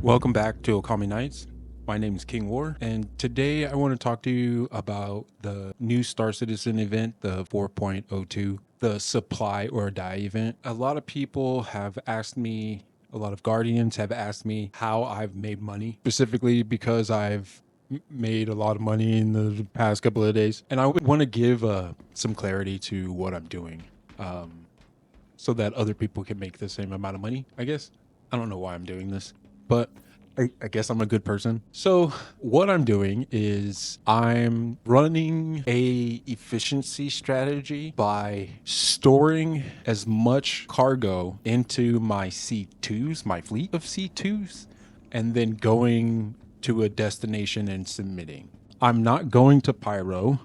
Welcome back to Okami Nights. My name is King War, and today I want to talk to you about the new Star Citizen event, the 4.02, the Supply or Die event. A lot of people have asked me, a lot of Guardians have asked me how I've made money, specifically because I've made a lot of money in the past couple of days. And I want to give some clarity to what I'm doing so that other people can make the same amount of money, I guess. I don't know why I'm doing this, but I guess I'm a good person. So what I'm doing is I'm running a efficiency strategy by storing as much cargo into my C2s, my fleet of C2s, and then going to a destination and submitting. I'm not going to Pyro,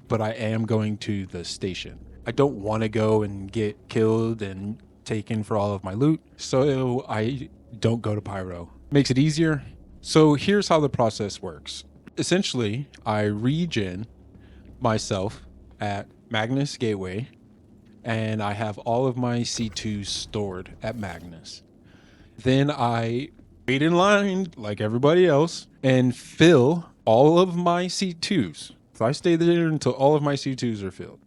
but I am going to the station. I don't want to go and get killed and taken for all of my loot, so I don't go to Pyro. Makes it easier. So here's how the process works. Essentially, I regen myself at Magnus Gateway, and I have all of my C2s stored at Magnus. Then I wait in line like everybody else and fill all of my C2s. So I stay there until all of my C2s are filled.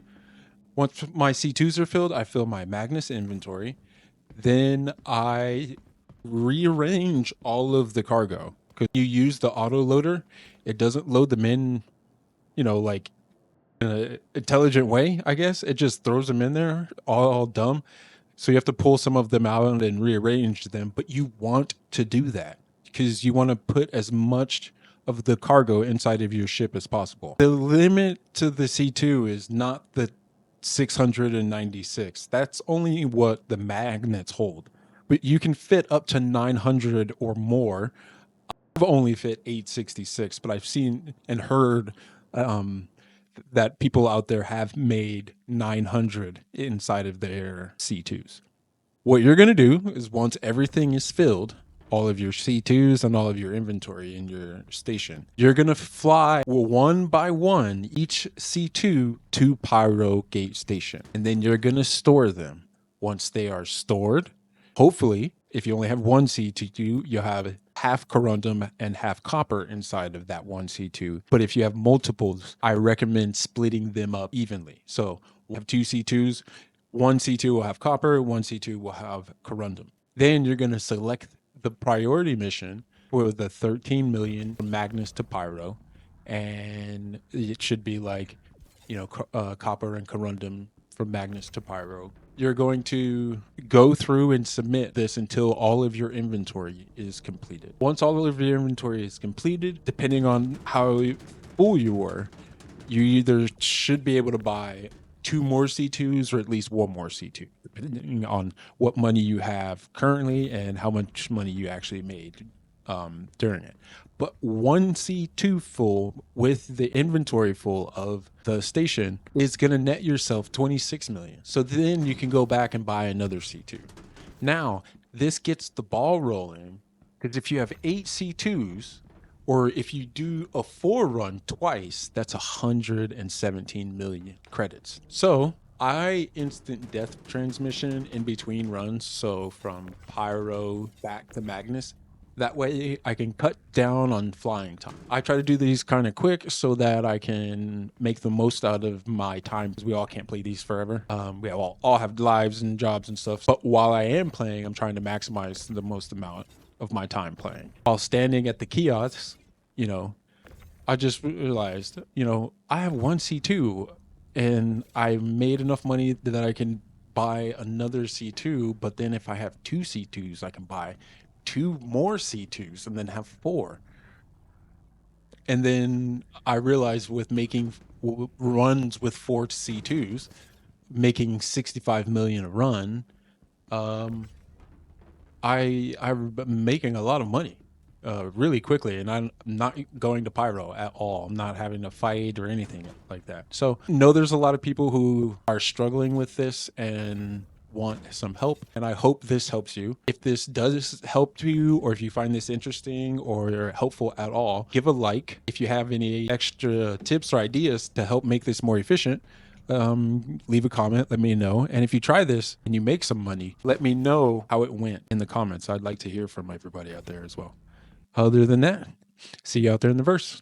Once my C2s are filled, I fill my Magnus inventory. Then I rearrange all of the cargo. Because you use the auto loader, it doesn't load them in, like in an intelligent way, I guess. It just throws them in there all dumb. So you have to pull some of them out and rearrange them. But you want to do that because you want to put as much of the cargo inside of your ship as possible. The limit to the C2 is not the 696. That's only what the magnets hold. But you can fit up to 900 or more. I've only fit 866, but I've seen and heard that people out there have made 900 inside of their C2s. What you're going to do is once everything is filled, all of your C2s and all of your inventory in your station, you're going to fly one by one each C2 to Pyro Gate Station. And then you're going to store them. Once they are stored, hopefully, if you only have one C2, you'll have half corundum and half copper inside of that one C2. But if you have multiples, I recommend splitting them up evenly. So we'll have two C2s. One C2 will have copper, one C2 will have corundum. Then you're going to select the priority mission for the 13 million from Magnus to Pyro. And it should be like, copper and corundum from Magnus to Pyro. You're going to go through and submit this until all of your inventory is completed. Once all of your inventory is completed, depending on how full you were, you either should be able to buy 2 more C2s or at least 1 more C2, depending on what money you have currently and how much money you actually made during it. But 1 C2 full with the inventory full of the station is going to net yourself 26 million. So then you can go back and buy another C2. Now, this gets the ball rolling because if you have 8 C2s, or if you do a 4 run twice, that's 117 million credits. So I instant death transmission in between runs. So from Pyro back to Magnus. That way I can cut down on flying time. I try to do these kind of quick so that I can make the most out of my time because we all can't play these forever. We all have lives and jobs and stuff. But while I am playing, I'm trying to maximize the most amount of my time playing. While standing at the kiosks, I just realized, I have 1 C2 and I made enough money that I can buy another C2. But then if I have 2 C2s, I can buy 2 more C2s and then have 4. And then I realized with making runs with 4 C2s, making 65 million a run, I'm making a lot of money really quickly, and I'm not going to Pyro at all. I'm not having to fight or anything like that. So there's a lot of people who are struggling with this and want some help, and I hope this helps you. If this does help you, or if you find this interesting or helpful at all, give a like. If you have any extra tips or ideas to help make this more efficient, leave a comment, let me know. And if you try this and you make some money, let me know how it went in the comments. I'd like to hear from everybody out there as well. Other than that, see you out there in the verse.